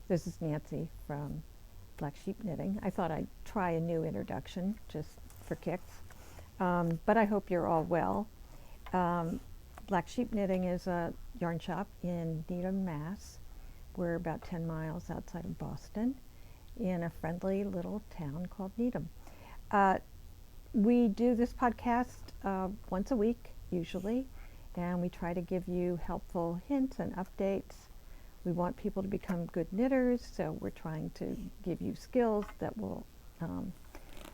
This is Nancy from Black Sheep Knitting. I thought I'd try a new introduction just for kicks, but I hope you're all well. Black Sheep Knitting is a yarn shop in Needham, Mass. We're about 10 miles outside of Boston in a friendly little town called Needham. We do this podcast once a week, usually, and we try to give you helpful hints and updates. We want people to become good knitters, so we're trying to give you skills that will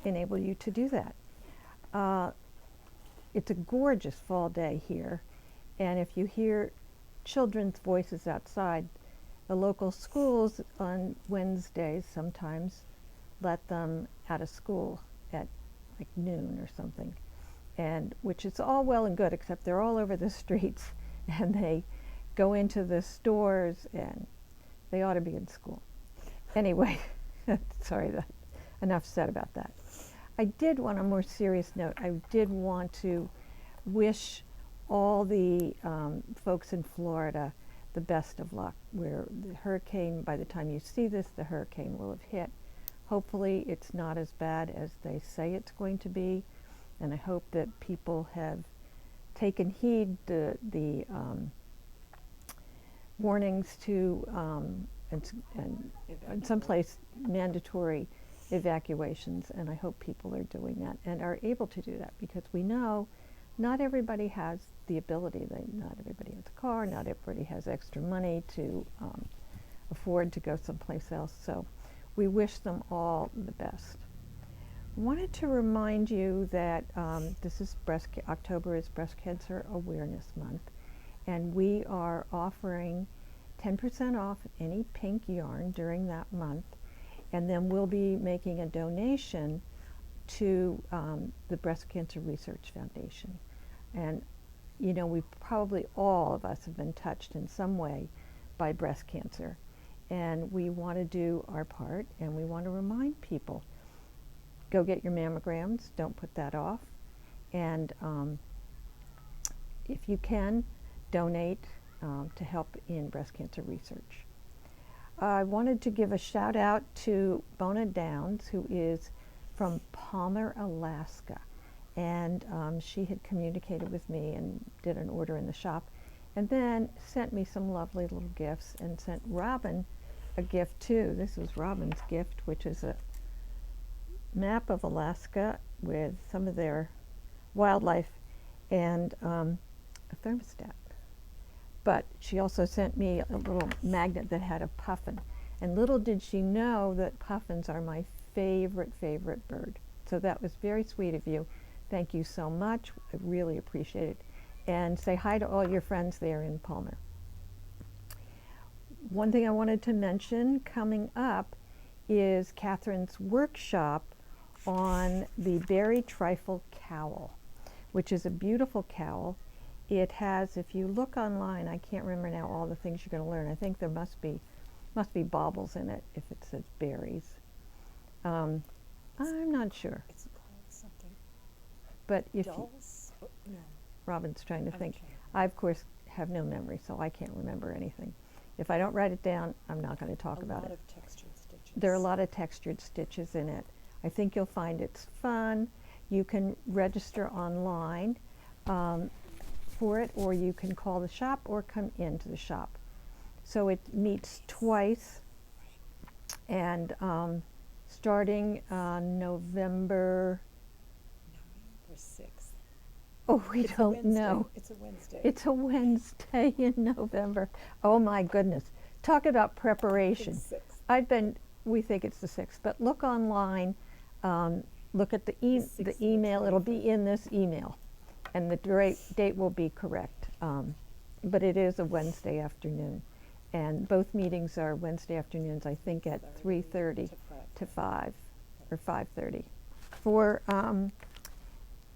enable you to do that. It's a gorgeous fall day here, and if you hear children's voices outside, the local schools on Wednesdays sometimes let them out of school at like noon or something, and which is all well and good, except they're all over the streets and they go into the stores and they ought to be in school. Anyway, sorry, enough said about that. I did, on a more serious note, I did want to wish all the folks in Florida the best of luck, where the hurricane, by the time you see this, the hurricane will have hit. Hopefully it's not as bad as they say it's going to be, and I hope that people have taken heed the warnings to, and in some place, mandatory evacuations, and I hope people are doing that and are able to do that, because we know not everybody has the ability, not everybody has a car, not everybody has extra money to afford to go someplace else, so we wish them all the best. I wanted to remind you that this is October is Breast Cancer Awareness Month, and we are offering 10% off any pink yarn during that month, and then we'll be making a donation to the Breast Cancer Research Foundation. And you know, we probably all of us have been touched in some way by breast cancer, and we want to do our part, and we want to remind people, go get your mammograms, don't put that off, and if you can, donate to help in breast cancer research. I wanted to give a shout out to Bona Downs, who is from Palmer, Alaska, and she had communicated with me and did an order in the shop, and then sent me some lovely little gifts, and sent Robin a gift too. This was Robin's gift, which is a map of Alaska with some of their wildlife and a thermostat. But she also sent me a little magnet that had a puffin, and little did she know that puffins are my favorite bird. So that was very sweet of you. Thank you so much. I really appreciate it. And say hi to all your friends there in Palmer. One thing I wanted to mention coming up is Katherines Workshop on the Berry Trifle Cowl, which is a beautiful cowl. It has, if you look online, I can't remember now all the things you're going to learn. I think there must be baubles in it if it says berries. I'm not sure. It's called something. But if Dolls? No. Robin's trying to think. I, of course, have no memory, so I can't remember anything. If I don't write it down, I'm not going to talk about it. A lot of textured stitches. There are a lot of textured stitches in it. I think you'll find it's fun. You can register online for it, or you can call the shop or come into the shop. So it meets twice, and starting on November 6th. Oh, we don't know. It's a Wednesday. It's a Wednesday in November. Oh my goodness. Talk about preparation. We think it's the 6th, but look online, look at the email. It'll be in this email, and the date will be correct. But it is a Wednesday afternoon, and both meetings are Wednesday afternoons, I think at 3:30 to 5 or 5:30. For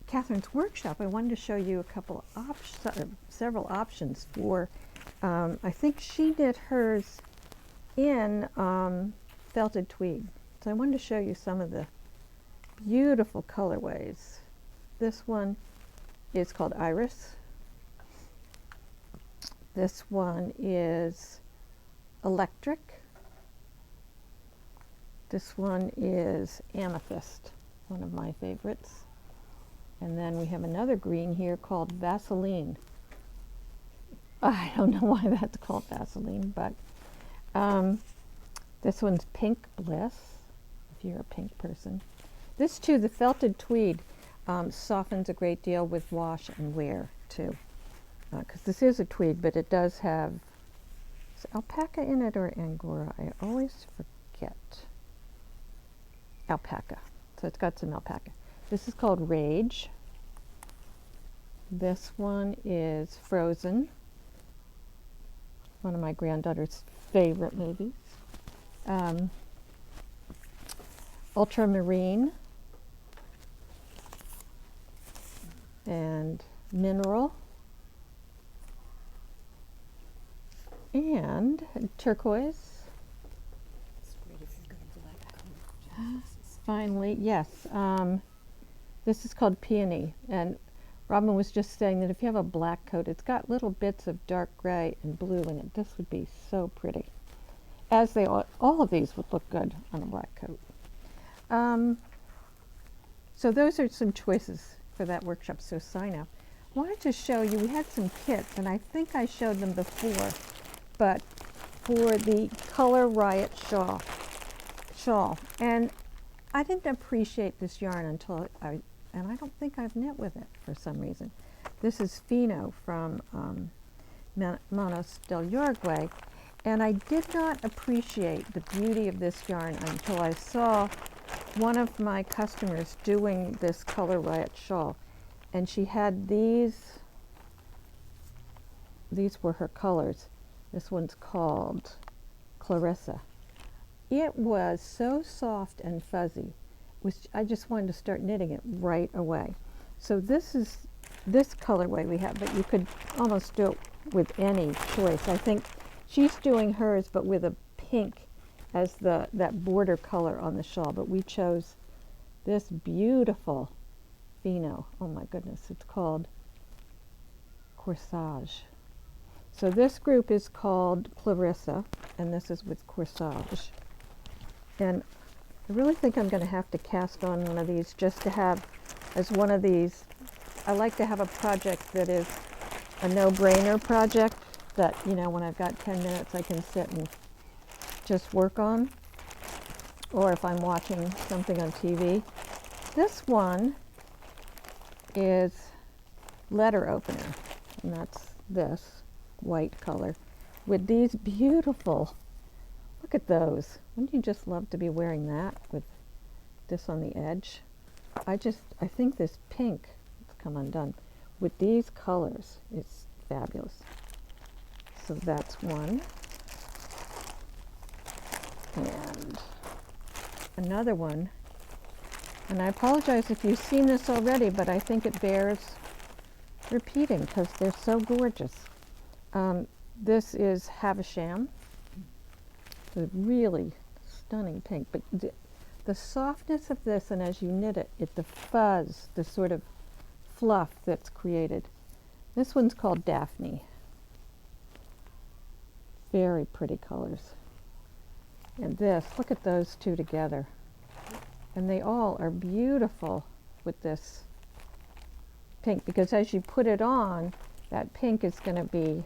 Katherines Workshop, I wanted to show you a couple of several options for, I think she did hers in felted tweed. So I wanted to show you some of the beautiful colorways. This one is called Iris. This one is Electric. This one is amethyst, one of my favorites. And then we have another green here called Vaseline. I don't know why that's called Vaseline, but this one's Pink Bliss, if you're a pink person. This too, the felted tweed, softens a great deal with wash and wear too. Because this is a tweed, but it does have, is alpaca in it or angora? I always forget. Alpaca. So it's got some alpaca. This is called Rage. This one is Frozen, one of my granddaughter's favorite movies. Ultramarine and Mineral and Turquoise. It's great if you've got a black coat. Finally, yes, this is called Peony, and Robin was just saying that if you have a black coat, it's got little bits of dark gray and blue in it. This would be so pretty. As they all of these would look good on a black coat. So those are some choices for that workshop, so sign up. I wanted to show you, we had some kits, and I think I showed them before, but for the Color Riot shawl. And I didn't appreciate this yarn until and I don't think I've knit with it for some reason. This is Fino from Manos del Uruguay, and I did not appreciate the beauty of this yarn until I saw one of my customers doing this Color Riot shawl, and she had these were her colors. This one's called Clarissa. It was so soft and fuzzy, I just wanted to start knitting it right away. So this is this colorway we have, but you could almost do it with any choice. I think she's doing hers, but with a pink as that border color on the shawl. But we chose this beautiful Fino. Oh my goodness, it's called Corsage. So this group is called Clarissa, and this is with Corsage. And I really think I'm going to have to cast on one of these just to have as one of these. I like to have a project that is a no-brainer project that, you know, when I've got 10 minutes I can sit and just work on, or if I'm watching something on TV. This one is Letter Opener, and that's this white color with these beautiful, look at those. Wouldn't you just love to be wearing that with this on the edge? I think this pink, let's come undone, with these colors is fabulous. So that's one. And another one, and I apologize if you've seen this already, but I think it bears repeating because they're so gorgeous. This is Havisham, a really stunning pink, but the softness of this, and as you knit it, the fuzz, the sort of fluff that's created. This one's called Daphne. Very pretty colors. And this, look at those two together. And they all are beautiful with this pink, because as you put it on, that pink is going to be,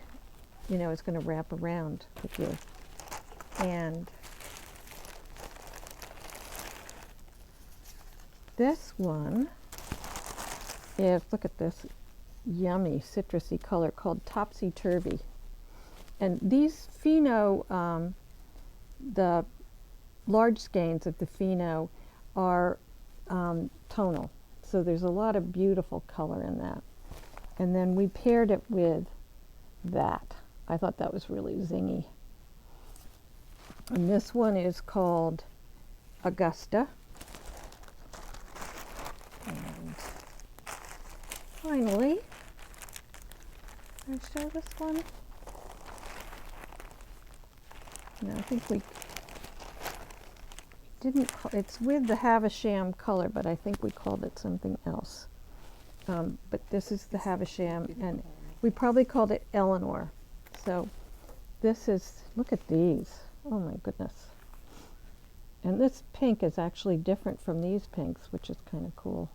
you know, it's going to wrap around with you. And this one is, look at this yummy citrusy color called Topsy Turvy. And these Fino, the large skeins of the Fino are tonal. So there's a lot of beautiful color in that. And then we paired it with that. I thought that was really zingy. And this one is called Augusta. And finally, can I show this one? No, I think we didn't call, it's with the Havisham color, but I think we called it something else. But this is the Havisham, and we probably called it Eleanor. So this is, look at these. Oh my goodness. And this pink is actually different from these pinks, which is kind of cool.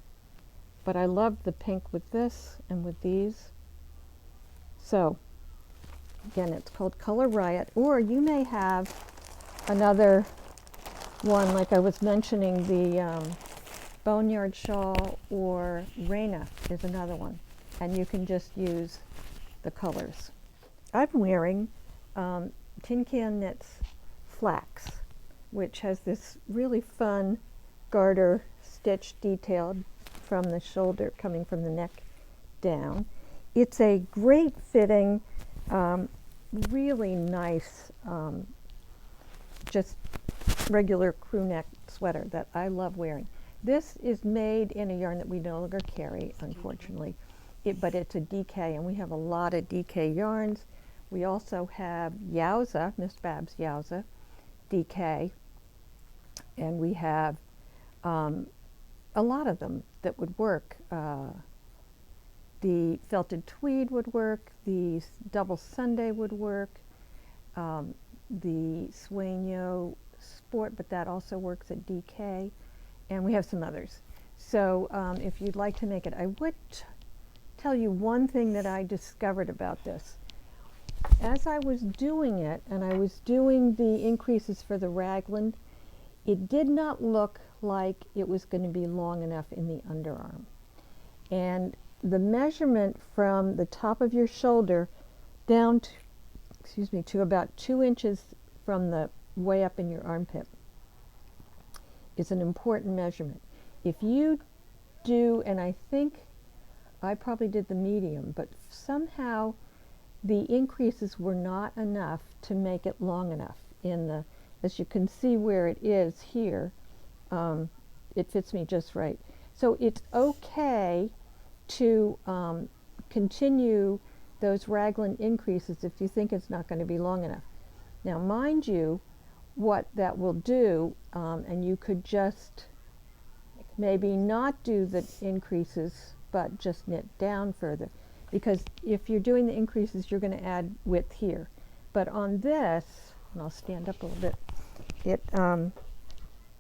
But I love the pink with this and with these. So, again, it's called Color Riot, or you may have another one, like I was mentioning, the Boneyard Shawl or Raina is another one. And you can just use the colors. I'm wearing Tin Can Knits Flax, which has this really fun garter stitch detail from the shoulder, coming from the neck down. It's a great fitting, really nice, just regular crew neck sweater that I love wearing. This is made in a yarn that we no longer carry, unfortunately, but it's a DK, and we have a lot of DK yarns. We also have Yowza, Miss Babs Yowza, DK, and we have a lot of them that would work. The felted tweed would work, the double Sunday would work, the Sueño Sport, but that also works at DK, and we have some others. So if you'd like to make it, I would tell you one thing that I discovered about this. As I was doing it, and I was doing the increases for the raglan, it did not look like it was going to be long enough in the underarm. And the measurement from the top of your shoulder down to, to about 2 inches from the way up in your armpit is an important measurement. If you do, and I think I probably did the medium, but somehow the increases were not enough to make it long enough in the, as you can see where it is here, it fits me just right. So it's okay to continue those raglan increases if you think it's not going to be long enough. Now, mind you, what that will do, and you could just maybe not do the increases, but just knit down further. Because if you're doing the increases, you're going to add width here. But on this, and I'll stand up a little bit,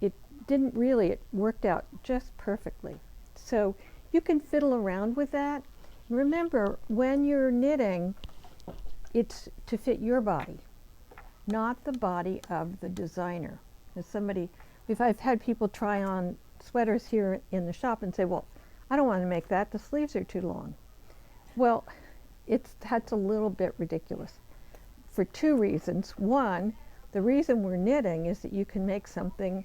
it didn't really, it worked out just perfectly. So you can fiddle around with that. Remember, when you're knitting, it's to fit your body, not the body of the designer. As somebody, I've had people try on sweaters here in the shop and say, well, I don't want to make that, the sleeves are too long. Well, that's a little bit ridiculous for two reasons. One, the reason we're knitting is that you can make something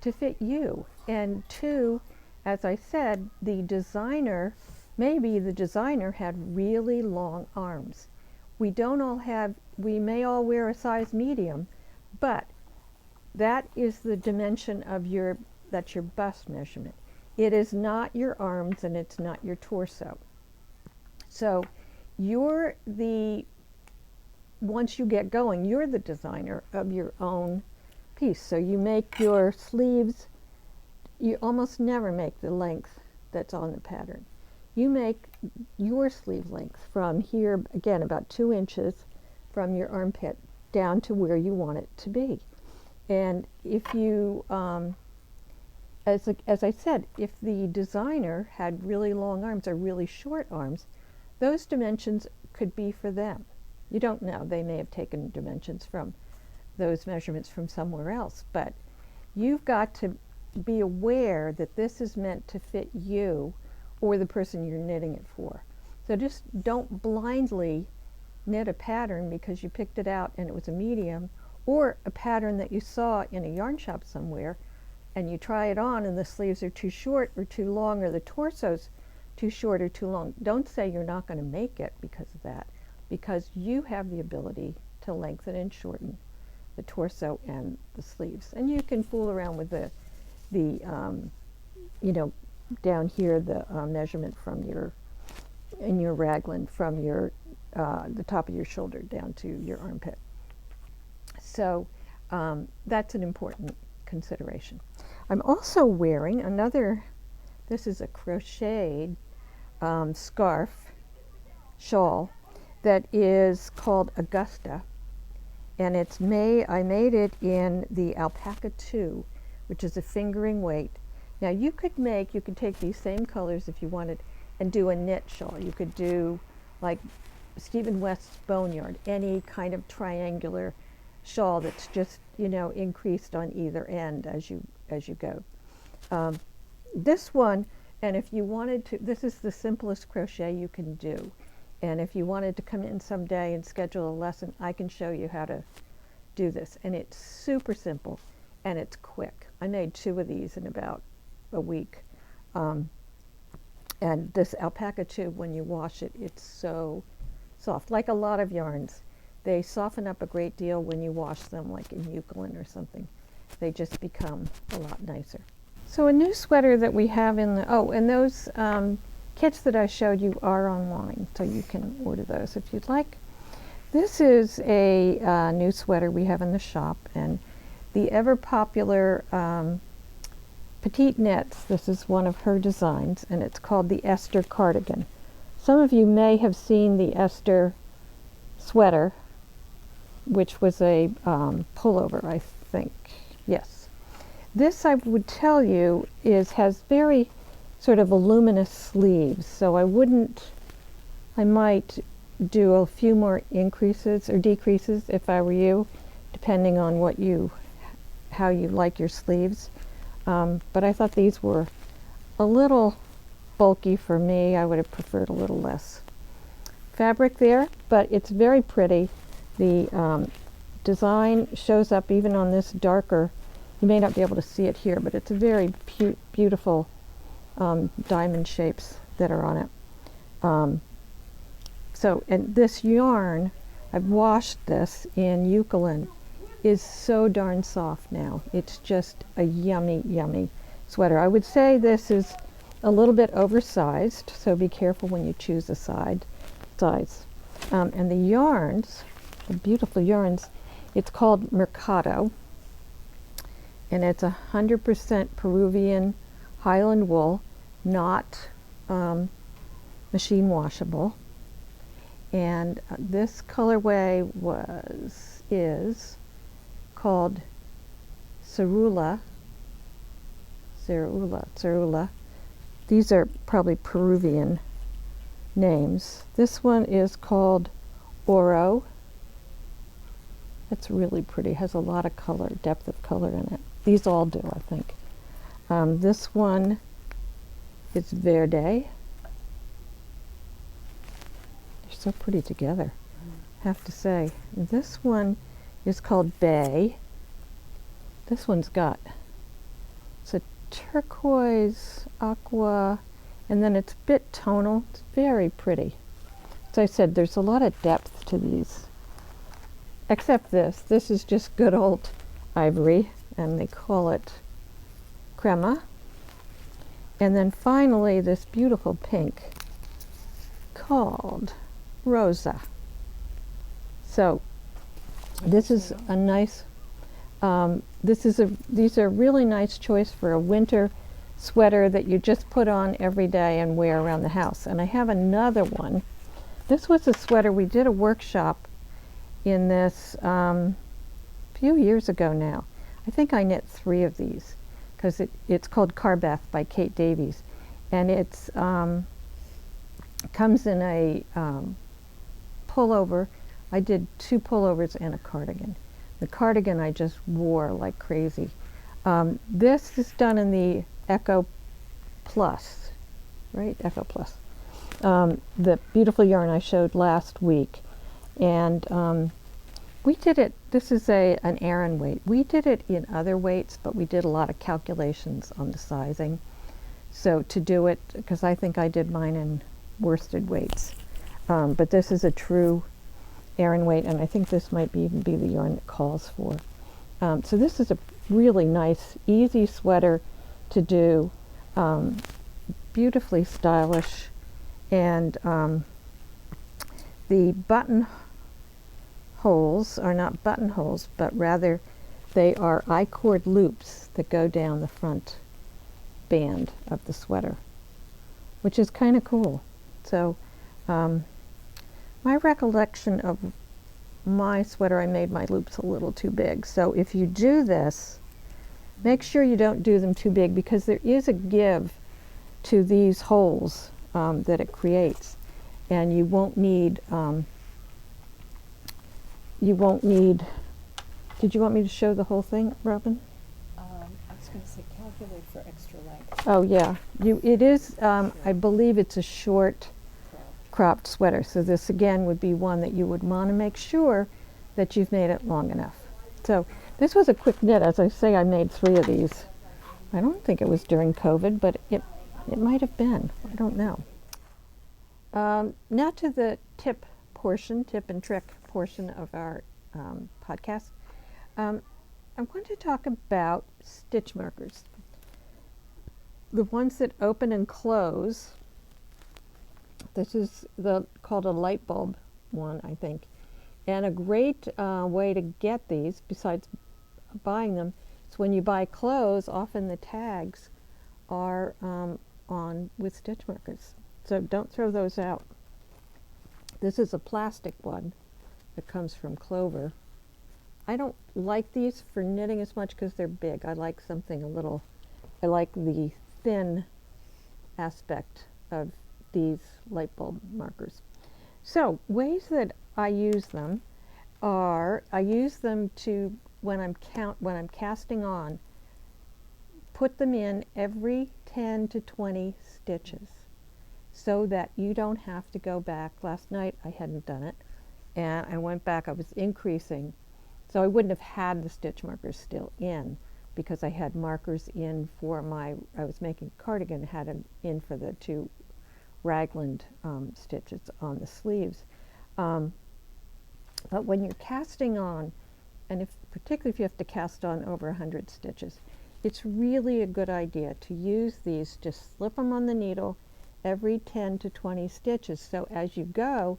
to fit you. And two, as I said, the designer, maybe the designer had really long arms. We may all wear a size medium, but that is the dimension of that's your bust measurement. It is not your arms and it's not your torso. So once you get going, you're the designer of your own piece. So you make your sleeves, you almost never make the length that's on the pattern. You make your sleeve length from here, again, about 2 inches from your armpit down to where you want it to be. And if you, as I said, if the designer had really long arms or really short arms, those dimensions could be for them. You don't know. They may have taken dimensions from those measurements from somewhere else. But you've got to be aware that this is meant to fit you or the person you're knitting it for. So just don't blindly knit a pattern because you picked it out and it was a medium, or a pattern that you saw in a yarn shop somewhere and you try it on and the sleeves are too short or too long, or the torso's too short or too long. Don't say you're not going to make it because of that, because you have the ability to lengthen and shorten the torso and the sleeves. And you can fool around with the down here, the measurement from in your raglan from the top of your shoulder down to your armpit. So that's an important consideration. I'm also wearing this is a crocheted shawl that is called Augusta, and I made it in the alpaca 2, which is a fingering weight. Now you could take these same colors if you wanted and do a knit shawl. You could do like Stephen West's Boneyard, any kind of triangular shawl that's just, increased on either end as you go. This one, and if you wanted to, this is the simplest crochet you can do. And if you wanted to come in someday and schedule a lesson, I can show you how to do this. And it's super simple and it's quick. I made 2 of these in about a week. And this alpaca tube, when you wash it, it's so soft. Like a lot of yarns, they soften up a great deal when you wash them, like in Eucalyptus or something. They just become a lot nicer. So a new sweater that we have in the, and those kits that I showed you are online, so you can order those if you'd like. This is a new sweater we have in the shop, and the ever popular Petite Knits. This is one of her designs, and it's called the Esther cardigan. Some of you may have seen the Esther sweater, which was a pullover, I think. Yes. This, I would tell you, has very sort of voluminous sleeves, so I might do a few more increases or decreases if I were you, depending on how you like your sleeves. But I thought these were a little bulky for me. I would have preferred a little less fabric there, but it's very pretty. The design shows up even on this darker. You may not be able to see it here, but it's a very beautiful diamond shapes that are on it. And this yarn, I've washed this in Eucalyptus, is so darn soft now. It's just a yummy, yummy sweater. I would say this is a little bit oversized, so be careful when you choose a size. And the yarns, the beautiful yarns, it's called Mercado, and it's 100% Peruvian Highland wool, not machine washable. And this colorway is called Cerula. These are probably Peruvian names. This one is called Oro. That's really pretty. Has a lot of color, depth of color in it. These all do, I think. This one is Verde. They're so pretty together, I have to say. And this one is called Bay. This one's got, it's a turquoise, aqua, and then it's a bit tonal. It's very pretty. As I said, there's a lot of depth to these. Except this. This is just good old ivory, and they call it crema. And then finally, this beautiful pink called Rosa. So this is a nice, these are a really nice choice for a winter sweater that you just put on every day and wear around the house. And I have another one. This was a sweater, we did a workshop in this few years ago now. I think I knit 3 of these because it's called Carbet by Kate Davies, and it's comes in a pullover. I did 2 pullovers and a cardigan. The cardigan I just wore like crazy. This is done in the Echo Plus, right? Echo Plus. The beautiful yarn I showed last week. And we did it, this is an Aran weight. We did it in other weights, but we did a lot of calculations on the sizing. So to do it, because I think I did mine in worsted weights. But this is a true Aran weight, and I think this might even be the yarn it calls for. So this is a really nice, easy sweater to do, beautifully stylish, and the button holes are not buttonholes, but rather they are I-cord loops that go down the front band of the sweater, which is kind of cool. So my recollection of my sweater, I made my loops a little too big. So if you do this, make sure you don't do them too big, because there is a give to these holes that it creates, and you won't need, did you want me to show the whole thing, Robin? I was going to say calculate for extra length. Oh yeah, it is, I believe it's a short cropped sweater, so this again would be one that you would want to make sure that you've made it long enough. So this was a quick knit. As I say, I made 3 of these. I don't think it was during COVID, but it might have been. I don't know. Now to the tip and trick portion of our podcast. I'm going to talk about stitch markers. The ones that open and close. This is called a light bulb one, I think. And a great way to get these, besides buying them, is when you buy clothes, often the tags are on with stitch markers. So don't throw those out. This is a plastic one that comes from Clover. I don't like these for knitting as much because they're big. I like something I like the thin aspect of these light bulb markers. So ways that I use them are, I use them to, when I'm casting on, put them in every 10 to 20 stitches so that you don't have to go back. Last night I hadn't done it, and I went back, I was increasing, so I wouldn't have had the stitch markers still in, because I had markers in for I was making a cardigan, had them in for the 2 raglan stitches on the sleeves. But when you're casting on, and particularly if you have to cast on over 100 stitches, it's really a good idea to use these. Just slip them on the needle every 10 to 20 stitches, so as you go,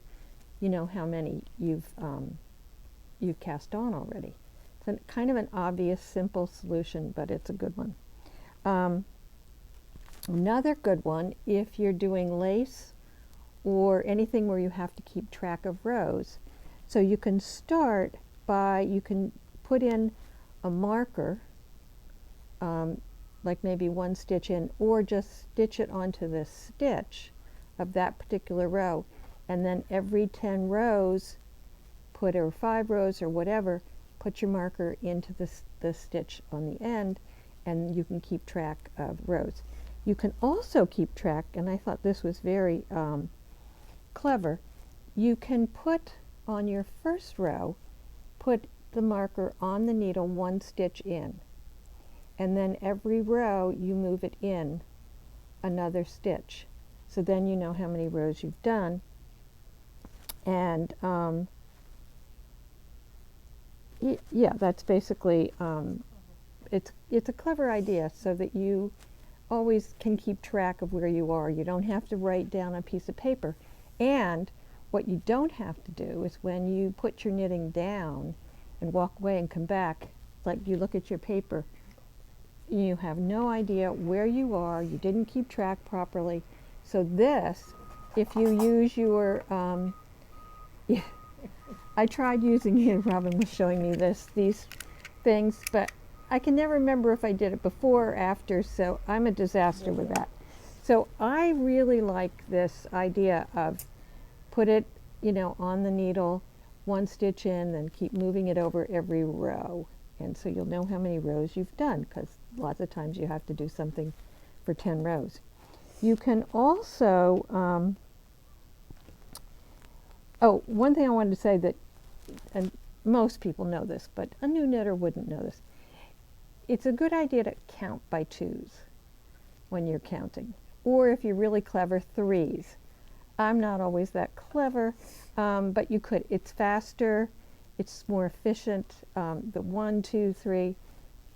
you know how many you've cast on already. It's kind of an obvious, simple solution, but it's a good one. Another good one, if you're doing lace or anything where you have to keep track of rows, so you can start by, you can put in a marker, like maybe 1 stitch in, or just stitch it onto the stitch of that particular row, and then every 10 rows, or 5 rows or whatever, put your marker into the stitch on the end, and you can keep track of rows. You can also keep track, and I thought this was very clever, you can put on your first row, put the marker on the needle 1 stitch in, and then every row you move it in another stitch. So then you know how many rows you've done. And yeah, that's basically, it's a clever idea so that you always can keep track of where you are. You don't have to write down on a piece of paper. And what you don't have to do is when you put your knitting down and walk away and come back, like you look at your paper, you have no idea where you are, you didn't keep track properly. So this, if you use your, yeah, I tried using it, Robin was showing me these things, but I can never remember if I did it before or after, so I'm a disaster with that. So I really like this idea of put it, on the needle, 1 stitch in, then keep moving it over every row. And so you'll know how many rows you've done, because lots of times you have to do something for 10 rows. You can also, one thing I wanted to say that, and most people know this, but a new knitter wouldn't know this. It's a good idea to count by 2s when you're counting, or if you're really clever, 3s. I'm not always that clever, but you could. It's faster, it's more efficient. The 1, 2, 3,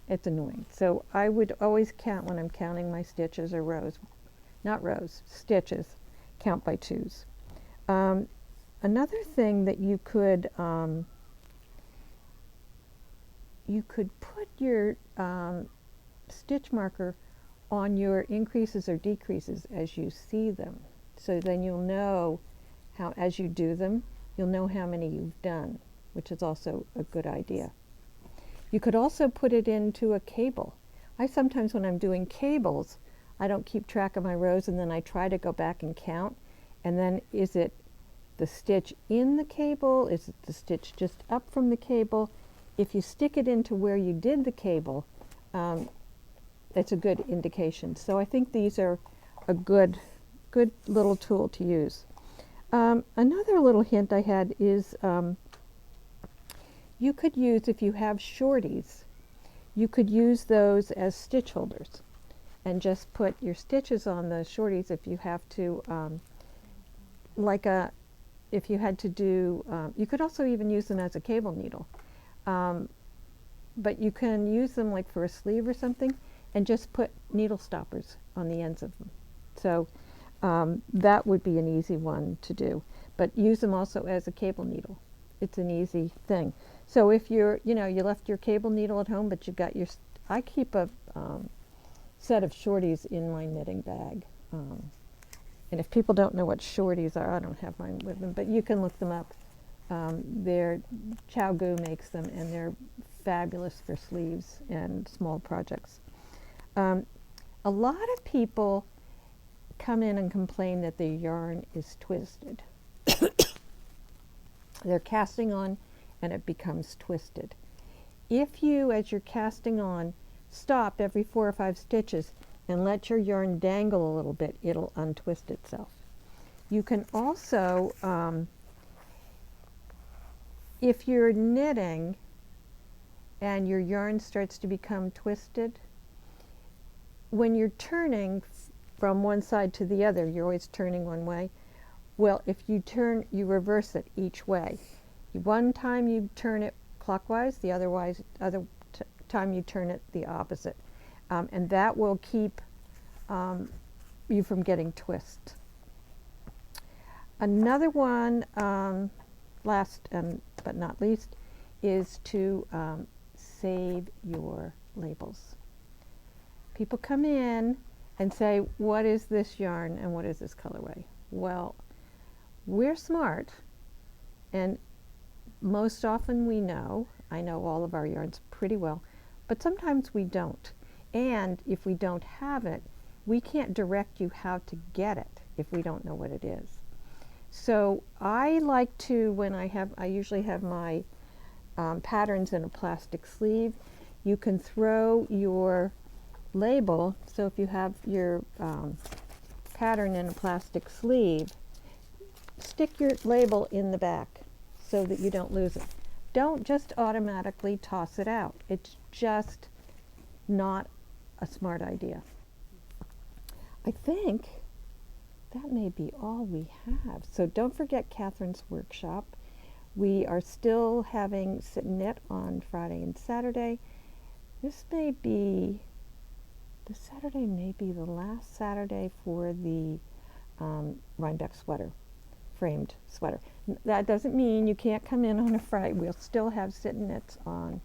it's annoying. So I would always count when I'm counting my stitches or rows, not rows, stitches, count by 2s. Another thing that you could put your stitch marker on your increases or decreases as you see them. So then you'll know how, as you do them, you'll know how many you've done. which is also a good idea. You could also put it into a cable. I sometimes, when I'm doing cables, I don't keep track of my rows, and then I try to go back and count, and then is it the stitch in the cable? Is it the stitch just up from the cable? If you stick it into where you did the cable, it's a good indication. So I think these are a good little tool to use. Another little hint I had is you could use, if you have shorties, you could use those as stitch holders and just put your stitches on the shorties if you have to, if you had to do, you could also even use them as a cable needle. But you can use them like for a sleeve or something and just put needle stoppers on the ends of them. So that would be an easy one to do. But use them also as a cable needle. It's an easy thing. So if you're, you left your cable needle at home, but you've got your, I keep a set of shorties in my knitting bag. And if people don't know what shorties are, I don't have mine with them, but you can look them up. Chow Gu makes them, and they're fabulous for sleeves and small projects. A lot of people come in and complain that the yarn is twisted. They're casting on and it becomes twisted. If you, as you're casting on, stop every 4 or 5 stitches and let your yarn dangle a little bit, it'll untwist itself. You can also, if you're knitting and your yarn starts to become twisted, when you're turning from one side to the other, you're always turning one way. Well, if you turn, you reverse it each way. One time you turn it clockwise, the other time you turn it the opposite. And that will keep you from getting twists. Another one, last but not least, is to save your labels. People come in and say, what is this yarn and what is this colorway? Well, we're smart, and most often we know. I know all of our yarns pretty well, but sometimes we don't. And if we don't have it, we can't direct you how to get it if we don't know what it is. So I like to, when I usually have my patterns in a plastic sleeve. You can throw your label, so if you have your pattern in a plastic sleeve, stick your label in the back so that you don't lose it. Don't just automatically toss it out. It's just not a smart idea. I think that may be all we have. So don't forget Katherines Workshop. We are still having sit and knit on Friday and Saturday. This Saturday may be the last Saturday for the Rhinebeck sweater, framed sweater. That doesn't mean you can't come in on a Friday. We'll still have sit and knits on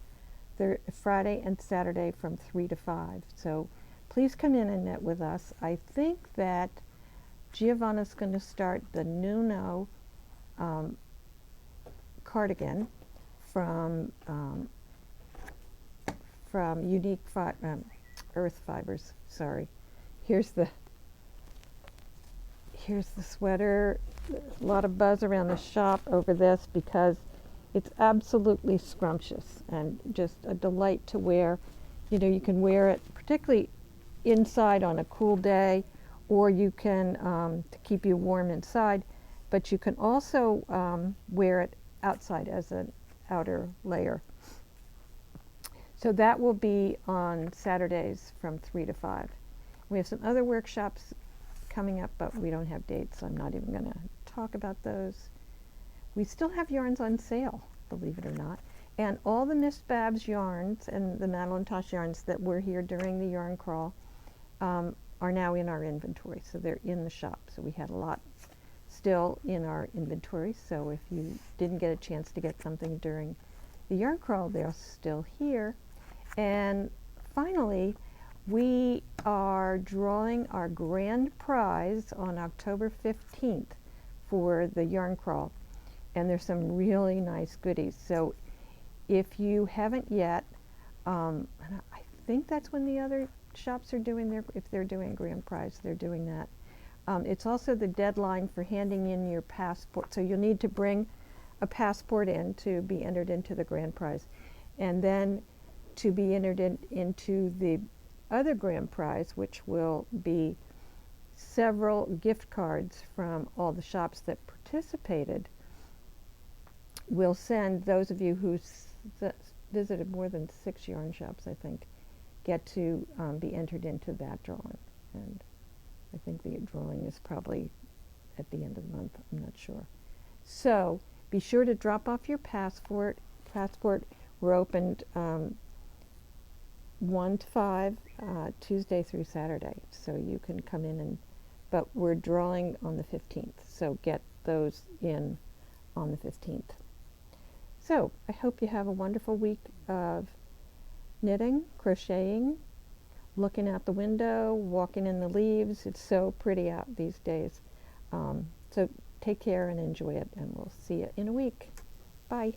Friday and Saturday from 3 to 5. So please come in and knit with us. I think that Giovanna's going to start the Ruuno cardigan from Unique Earth Fibers. Sorry. Here's the sweater. A lot of buzz around the shop over this because it's absolutely scrumptious and just a delight to wear. You know, you can wear it particularly inside on a cool day, or you can to keep you warm inside, but you can also wear it outside as an outer layer. So that will be on Saturdays from 3 to 5. We have some other workshops coming up, but we don't have dates, so I'm not even going to talk about those. We still have yarns on sale, believe it or not. And all the Miss Babs yarns and the Madeline Tosh yarns that were here during the yarn crawl are now in our inventory, so they're in the shop. So we had a lot still in our inventory, so if you didn't get a chance to get something during the yarn crawl, they're still here. And finally, we are drawing our grand prize on October 15th for the yarn crawl. and there's some really nice goodies. So if you haven't yet, and I think that's when the other shops are doing their, if they're doing grand prize, they're doing that. It's also the deadline for handing in your passport. So you'll need to bring a passport in to be entered into the grand prize. And then to be entered into the other grand prize, which will be several gift cards from all the shops that participated. We'll send those of you who visited more than 6 yarn shops, I think, get to be entered into that drawing. And I think the drawing is probably at the end of the month. I'm not sure. So be sure to drop off your passport. We're opened 1 to 5, Tuesday through Saturday. So you can come in but we're drawing on the 15th. So get those in on the 15th. So I hope you have a wonderful week of knitting, crocheting, looking out the window, walking in the leaves. It's so pretty out these days. So take care and enjoy it, and we'll see you in a week. Bye.